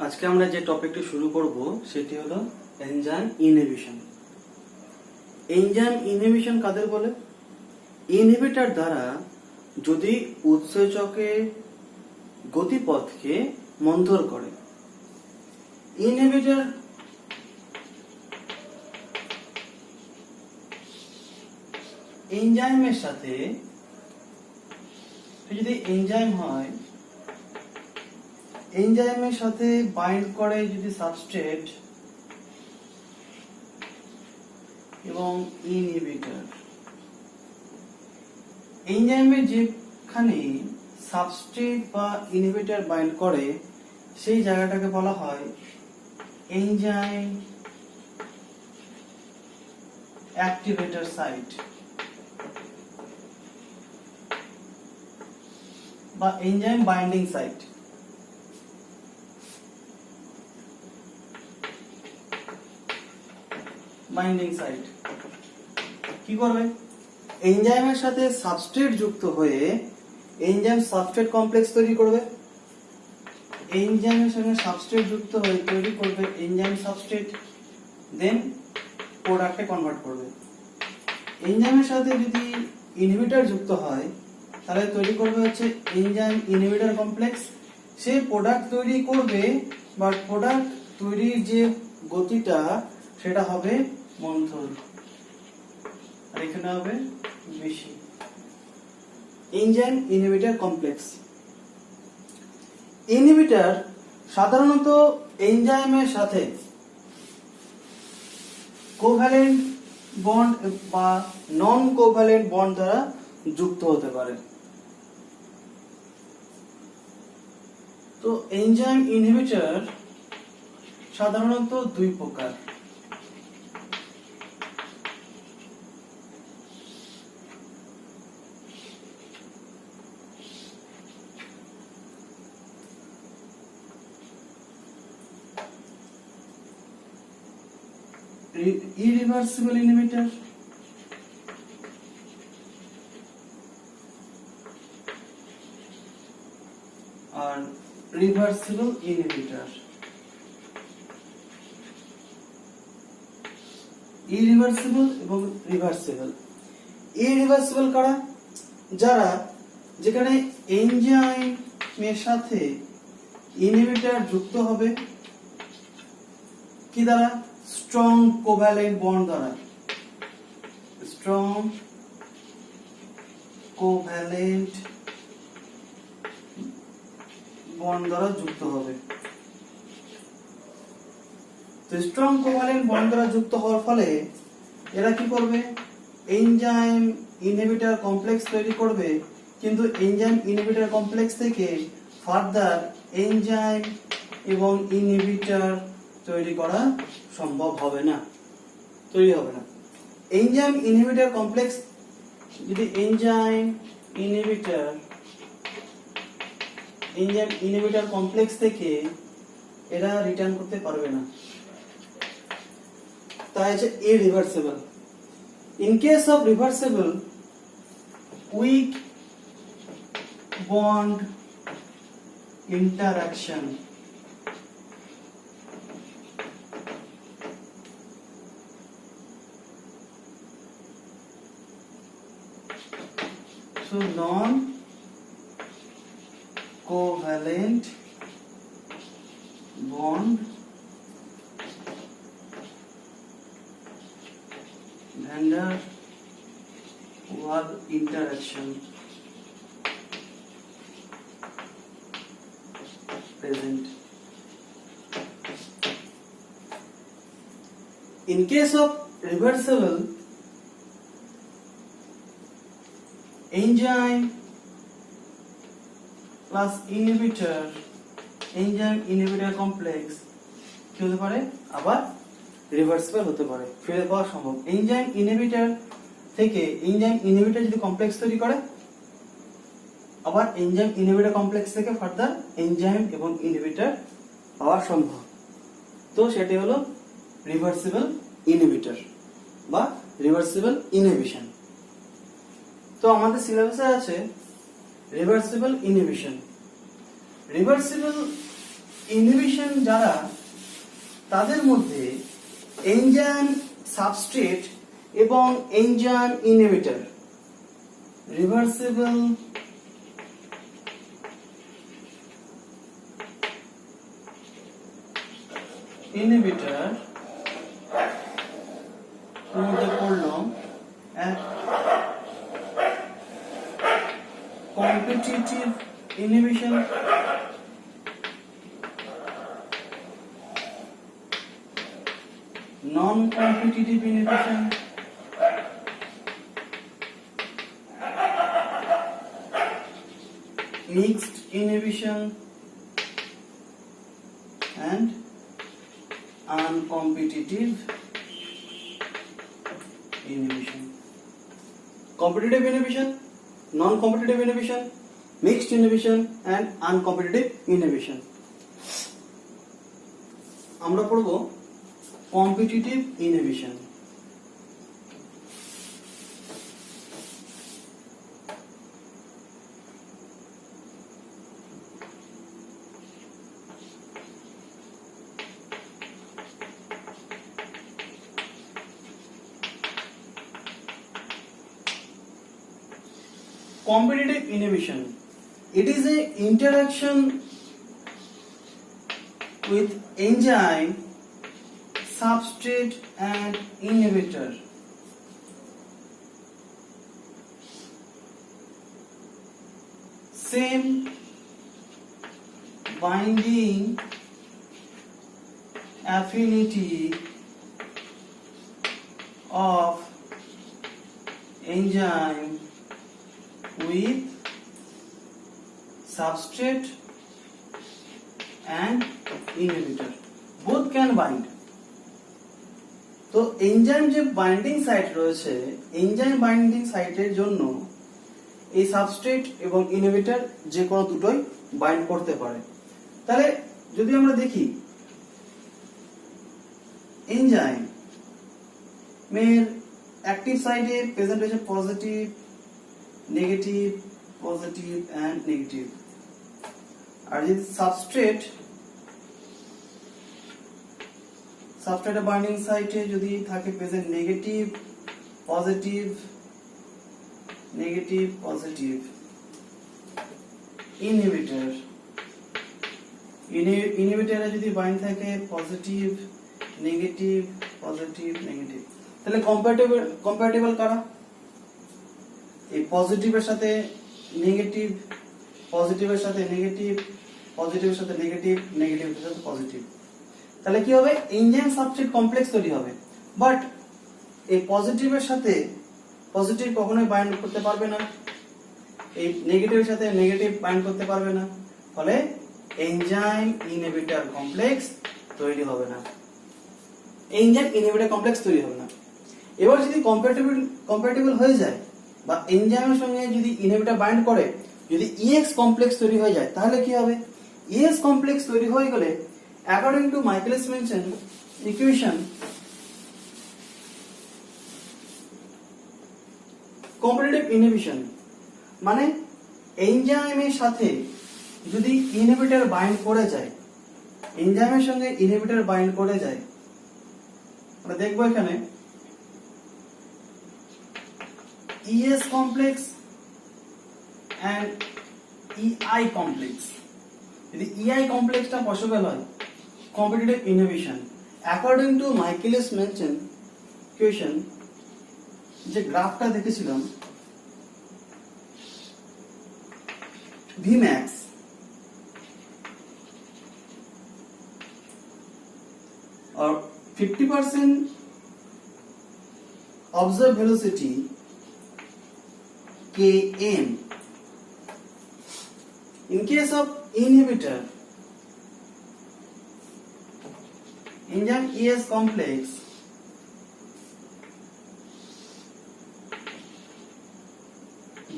আজকে আমরা যে টপিকটি শুরু করব সেটি হলো এনজাইম ইনহিবিশন। এনজাইম ইনহিবিশন কাদের বলে? ইনহিবিটর দ্বারা যদি উৎসেচকের গতিপথকে মন্থর করে। ইনহিবিটর এনজাইমের সাথে যদি এনজাইম হয়, এনজাইমের সাথে বাইন্ড করে যদি সাবস্ট্রেট এবং ইনহিবিটর, এনজাইমের যেখানে সাবস্ট্রেট বা ইনহিবিটর বাইন্ড করে সেই জায়গাটাকে বলা হয় এনজাইম অ্যাক্টিভেটর সাইট বা enzyme binding site. Binding site কি করবে? এনজাইমের সাথে সাবস্ট্রেট যুক্ত হয়ে এনজাইম সাবস্ট্রেট কমপ্লেক্স তৈরি করবে। এনজাইমের সঙ্গে সাবস্ট্রেট যুক্ত হয়ে তৈরি করবে এনজাইম সাবস্ট্রেট, দেন প্রোডাক্টে কনভার্ট করবে। এনজাইমের সাথে যদি ইনহিবিটর যুক্ত হয় তাহলে তৈরি করবে হচ্ছে এনজাইম ইনহিবিটর কমপ্লেক্স। সে প্রোডাক্ট তৈরি করবে, বাট প্রোডাক্ট তৈরির যে গতিটা সেটা হবে মন্থর, আর এখানে হবে বেশি। Enzyme inhibitor complex. ইনহিবিটর সাধারণত এনজাইমের সাথে কোভ্যালেন্ট বন্ড বা নন কোভ্যালেন্ট বন্ড দ্বারা যুক্ত হতে পারে। তো এনজাইম ইনহিবিটর সাধারণত দুই প্রকার। irreversible inhibitor আর reversible inhibitor। irreversible এবং reversible। irreversible কারা? যারা যেখানে এনজাইমের সাথে ইনহিবিটর যুক্ত হবে কি দ্বারা? স্ট্রং কোভ্যালেন্ট বন্ড দ্বারা। স্ট্রং কোভ্যালেন্ট বন্ড দ্বারা যুক্ত হবে। তো স্ট্রং কোভ্যালেন্ট বন্ড দ্বারা যুক্ত হওয়ার ফলে এরা কি করবে? এনজাইম ইনহিবিটর কমপ্লেক্স তৈরি করবে, কিন্তু এনজাইম ইনহিবিটর কমপ্লেক্স থেকে ফার্দার এনজাইম এবং ইনহিবিটর তৈরি করা সম্ভব হবে না, তৈরি হবে না। এনজাইম ইনহিবিটর কমপ্লেক্স যদি এনজাইম ইনহিবিটর কমপ্লেক্স থেকে এরা রিটার্ন করতে পারবে না, তাই হচ্ছে irreversible. In case of reversible, weak bond interaction so non-covalent bond van der Waals interaction present. In case of reversible, enzyme plus inhibitor, enzyme inhibitor complex কি হতে পারে? আবার রিভার্সিবল হতে পারে, ফিরে পাওয়া সম্ভব। এনজাইম ইনহিবিটর থেকে এনজাইম ইনহিবিটর যদি কমপ্লেক্স তৈরি করে, আবার এনজাইম ইনহিবিটর কমপ্লেক্স থেকে ফার্দার এনজাইম এবং ইনহিবিটর পাওয়া সম্ভব। তো সেটি হলো রিভার্সিবল ইনহিবিটর বা রিভার্সিবল ইনহিবিশন। তো আমাদের সিলেবাসে আছে রিভার্সিবল ইনহিবিশন। রিভার্সিবল ইনহিবিশন যারা তাদের মধ্যে এনজাইম সাবস্ট্রেট এবং এনজাইম ইনহিবিটর রিভার্সিবল ইনহিবিটর মধ্যে পড়লো এক competitive inhibition non-competitive inhibition mixed inhibition and uncompetitive inhibition. Competitive inhibition, non-competitive inhibition, mixed inhibition and uncompetitive inhibition. আমরা পড়ব competitive inhibition. Competitive inhibition, it is a interaction with enzyme, substrate and inhibitor. Same binding affinity of enzyme with substrate and inhibitor. Both can bind. তো enzyme যে binding site রয়েছে, enzyme binding সাইটের জন্য এই substrate এবং inhibitor যে কোনো দুটোই বাইন্ড করতে পারে। তাহলে যদি আমরা দেখি এনজাইম এর অ্যাক্টিভ সাইটে প্রেজেন্ট হয়েছে positive, negative, positive and negative. আর যদি সাবস্ট্রেটের বাইন্ডিং সাইটে যদি থাকে present negative, positive, negative, positive. ইনহিবিটরে যদি বাইন্ড থাকে পজিটিভ, নেগেটিভ, পজিটিভ, নেগেটিভ, তাহলে কম্প্যাটিবল কারা? এই পজিটিভের সাথে নেগেটিভ, পজিটিভের সাথে নেগেটিভ, পজিটিভের সাথে নেগেটিভ, নেগেটিভের সাথে পজিটিভ। তাহলে কি হবে? এনজাইম সাবস্ট্রেট কমপ্লেক্স তৈরি হবে। বাট এই পজিটিভের সাথে পজিটিভ কখনোই বাইন্ড করতে পারবে না, এই নেগেটিভের সাথে নেগেটিভ বাইন্ড করতে পারবে না, ফলে এনজাইম ইনহিবিটর কমপ্লেক্স তৈরি হবে না, এনজাইম ইনহিবিটর কমপ্লেক্স তৈরি হবে না। এবার যদি কম্প্যাটিবল হয়ে যায় বা এনজাইমের সঙ্গে যদি ইনহিবিটর বাইন্ড করে, যদি ইএক্স কমপ্লেক্স তৈরি হয়ে যায়, তাহলে কি হবে? ইএক্স কমপ্লেক্স তৈরি হয়ে গেলে according to Michaelis-maintain equation, competitive inhibition মানে এনজাইমের সাথে যদি ইনহিবিটর বাইন্ড করে যায়, এনজাইমের সঙ্গে ইনহিবিটর বাইন্ড করে যায়, আমরা দেখবো এখানে ES complex and EI complex. যদি EI কমপ্লেক্সটা পসিবল হয়, competitive inhibition according to Michaelis-Menten equation, যে গ্রাফটা দেখেছিলাম Vmax or 50% observed velocity Km. In case of inhibitor, enzyme ES complex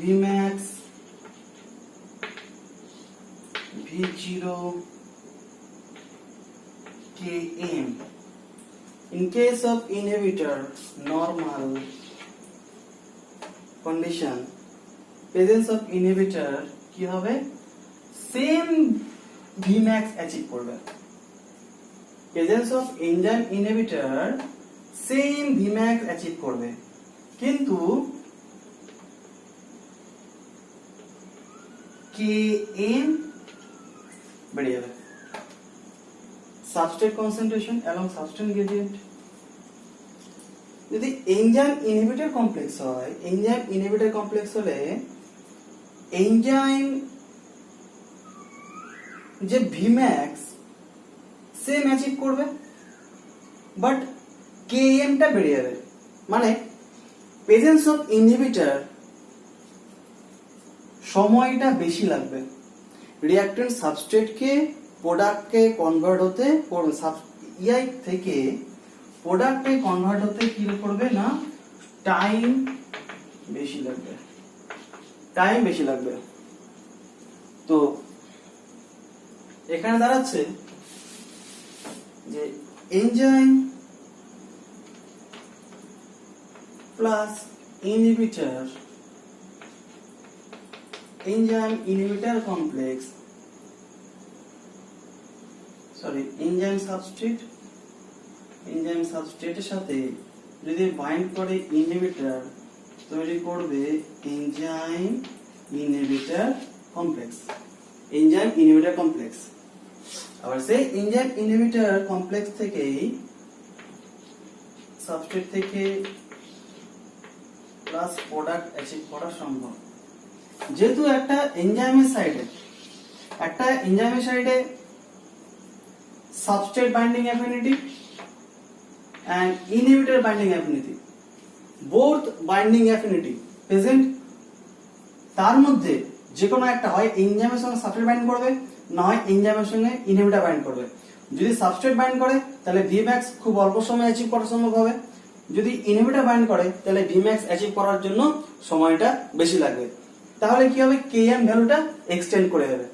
Vmax V0 Km. In case of inhibitor, normal condition, presence of inhibitor কি হবে? Same Vmax achieve করবে। Presence of enzyme inhibitor same Vmax achieve করবে, কিন্তু Km বেড়ে যাবে। Substrate concentration এবং substrate gradient. যদি enzyme inhibitor complex হয়, এনজাইম ইনহিবিটর কমপ্লেক্স হলে এনজাইম যে Vmax সেম অ্যাচিভ করবে, বাট Km টা বেড়ে যাবে। মানে প্রেজেন্স অফ ইনহিবিটর সময়টা বেশি লাগবে রিঅ্যাক্ট্যান্ট সাবস্ট্রেটকে প্রোডাক্টকে কনভার্ট হতে, ইআই থেকে প্রোডাক্টে কনভার্ট হতে কি করবে না, টাইম বেশি লাগবে, টাইম বেশি লাগবে। তো এখানে দাঁড়াচ্ছে যে enzyme plus inhibitor, enzyme inhibitor complex, sorry enzyme substrate, enzyme সাবস্ট্রেটের সাথে যদি বাইন্ড করে ইনহিবিটর তৈরি করবে enzyme inhibitor complex, enzyme inhibitor complex. আবার সেই এনজাইম ইনহিবিটর কমপ্লেক্স থেকেই সাবস্ট্রেট থেকে প্লাস প্রোডাক্ট অ্যাচিভ করা সম্ভব। যেহেতু একটা এনজাইমের সাইডে substrate binding affinity and inhibitor binding affinity, both binding affinity present, তার মধ্যে যে কোনো একটা হয় এনজাইমের সঙ্গে সাবস্ট্রেট বাইন্ড করবে, না হয় এনজাইমের সঙ্গে ইনহিবিটর বাইন্ড করবে। যদি সাবস্ট্রেট বাইন্ড করে তাহলে Vmax খুব অল্প সময়ে অ্যাচিভ করা সম্ভব হবে, যদি ইনহিবিটর বাইন্ড করে তাহলে Vmax অ্যাচিভ করার জন্য সময়টা বেশি লাগবে। তাহলে কি হবে, Km ভ্যালুটা এক্সটেন্ড করে যাবে।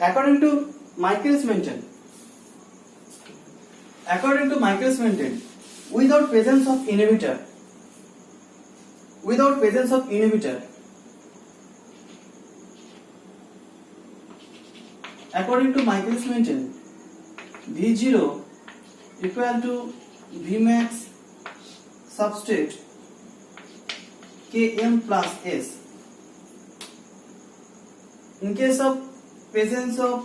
According to Michaelis-Menten, without presence of inhibitor, according to Michaelis-Menten, V0 equal to Vmax substrate Km plus S. In case of presence of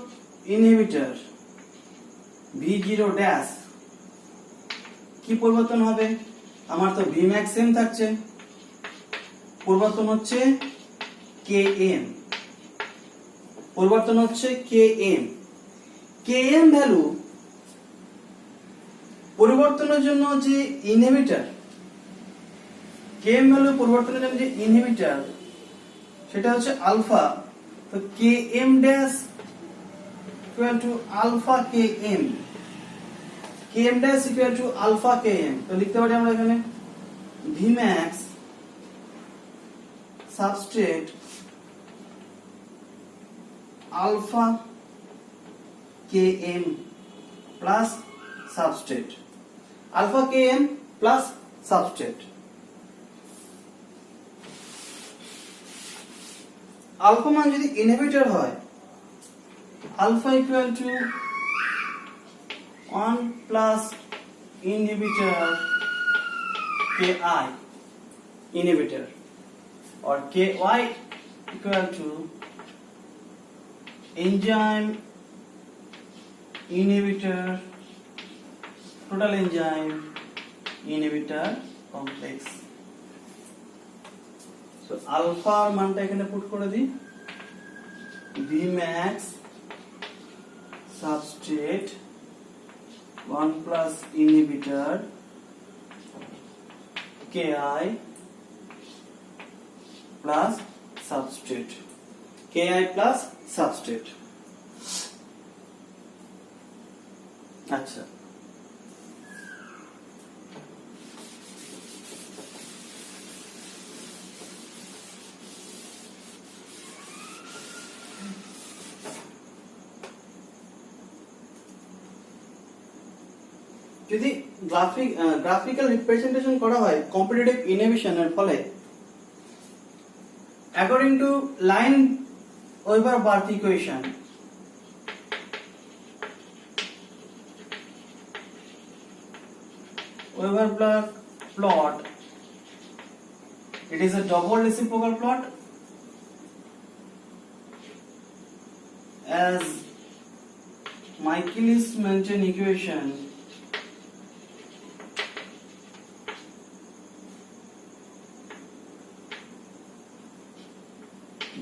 inhibitor, V0 dash কি পরিবর্তন হবে, আমার তো Vmax সেম থাকছে, পরিবর্তন হচ্ছে Km, পরিবর্তন হচ্ছে Km ভ্যালু পরিবর্তনের জন্য যে ইনহিবিটর, Km ভ্যালু পরিবর্তনের জন্য যে ইনহিবিটর সেটা হচ্ছে আলফা। তো Km dash equal to alpha Km, Km dash equal to alpha Km, তো লিখতে পারি আমরা এখানে Vmax substrate alpha Km plus substrate, alpha Km plus substrate। Alpha মান যদি ইনহিবিটর হয়, alpha equal to 1 plus inhibitor Ki inhibitor, or Ky equal to enzyme inhibitor, total enzyme inhibitor complex। So alpha মানটা এখানে put করে দিই, Vmax substrate 1 plus inhibitor Ki plus substrate, Ki plus substrate। আচ্ছা, যদি graphical representation করা হয় competitive ইনহিবিশনের ফলে, according to Lineweaver Burk equation, Weber plot, it is a double reciprocal plot as Michaelis-Menten equation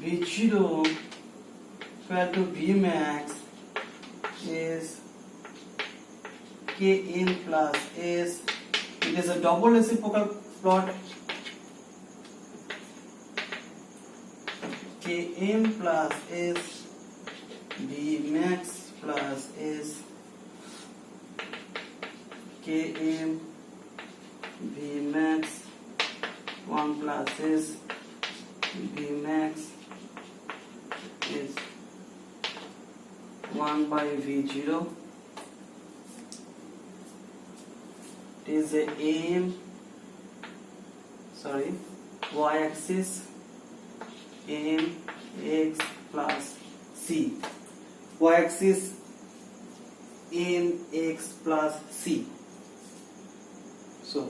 V0 equal to Vmax is Kn plus S. It is a double reciprocal plot. Kn plus S Vmax plus S Km Vmax 1 plus S Vmax is 1 by V0. It is a y-axis mx plus c, y-axis mx plus c. So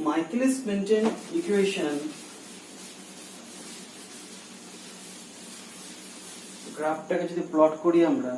Michaelis-Menten equation গ্রাফটাকে যদি plot করি আমরা,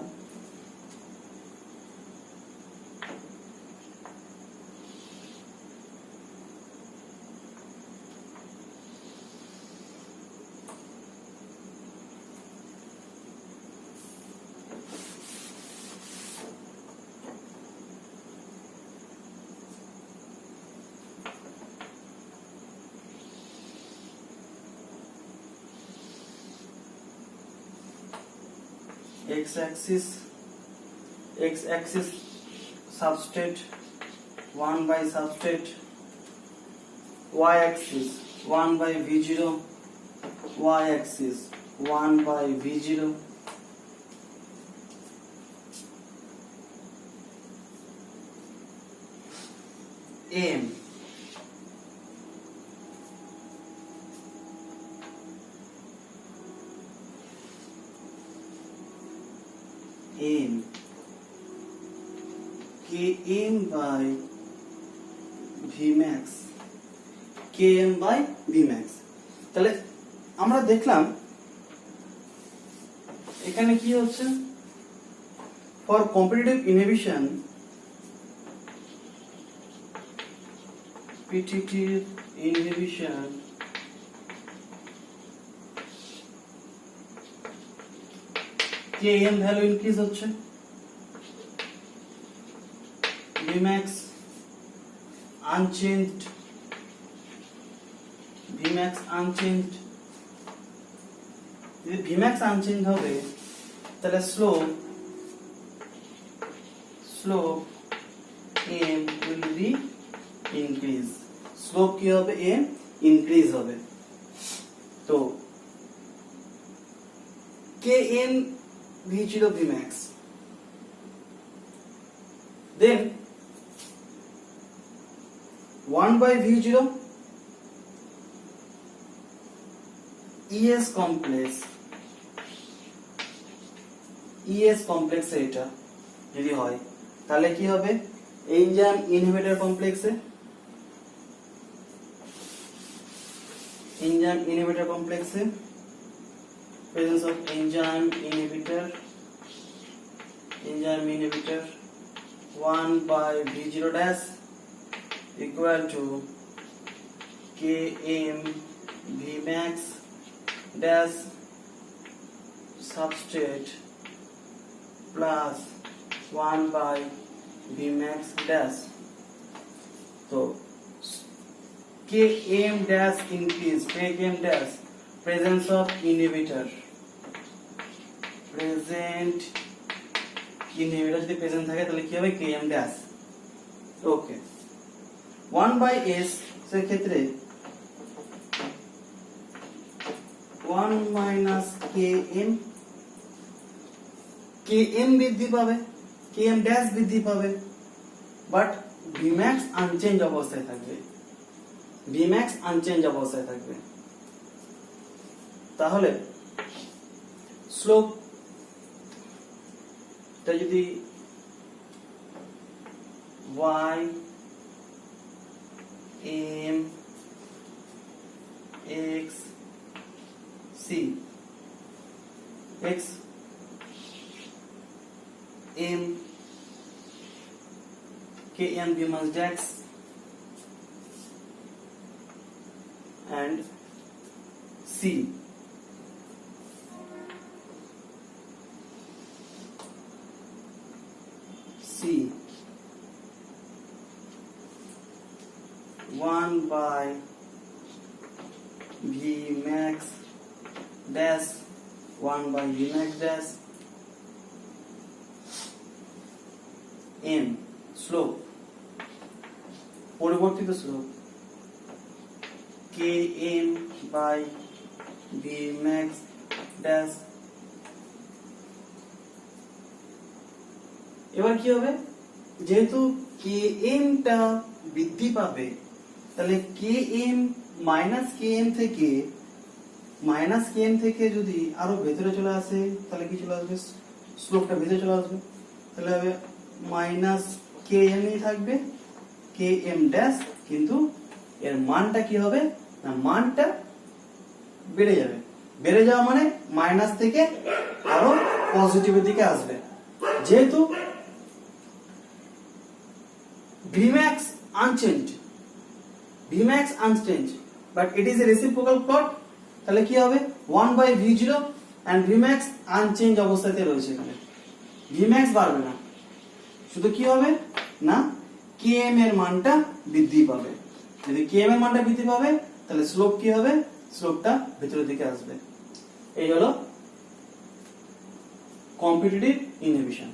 x-axis substrate 1 by substrate, y-axis 1 by V0, y-axis 1 by V0, m m Km by Vmax, Km by Vmax. তাহলে আমরা দেখলাম এখানে কি হচ্ছে, for competitive inhibition competitive inhibition Km value increase হচ্ছে, Vmax unchanged, Vmax unchanged. যদি Vmax unchanged হবে তাহলে slope m will be increase, slope কি হবে, m increase হবে. তো Kn V0 Vmax, then 1 by V0 ES complex এটা যদি হয় তাহলে কি হবে, এনজাইম ইনহিবিটর কমপ্লেক্সে presence of enzyme inhibitor 1 by V0 dash equal to Km Vmax dash substrate plus 1 by Vmax dash. So Km dash increase, Km dash presence of inhibitor, যদি present থাকে তাহলে কি হবে, Km dash. Okay, 1 by S এর ক্ষেত্রে 1 minus Km বৃদ্ধি পাবে, Km dash বৃদ্ধি পাবে, বাট Vmax আনচেঞ্জ অবস্থায় থাকবে. তাহলে স্লোপটা যদি y m x c x m k m becomes dex and c c 1 by v max dash 1 by v max dash m slope পরিবর্তিত slope km by v max dash এবার কি হবে যেহেতু km টা বৃদ্ধি পাবে তাহলে km থেকে যদি আরো ভেতরে চলে আসে তাহলে কি চলে আসবে স্লোপটা ভেতরে চলে আসবে তাহলে হবে মাইনাস km ই থাকবে km ড্যাশ কিন্তু এর মানটা কি হবে না মানটা বেড়ে যাবে বেড়ে যাওয়া মানে মাইনাস থেকে আরো পজিটিভের দিকে আসবে যেহেতু Vmax unchanged but it is a reciprocal plot তাহলে কি হবে 1 by v0 and Vmax unchanged অবস্থাতে রয়েছে এখানে Vmax বাড়বে না শুধু কি হবে না km এর মানটা বৃদ্ধি পাবে যদি km এর মানটা বৃদ্ধি পাবে তাহলে স্লোপ কি হবে স্লোপটা ভেতরের দিকে আসবে এই হলো কম্পিটিটিভ ইনহিবিশন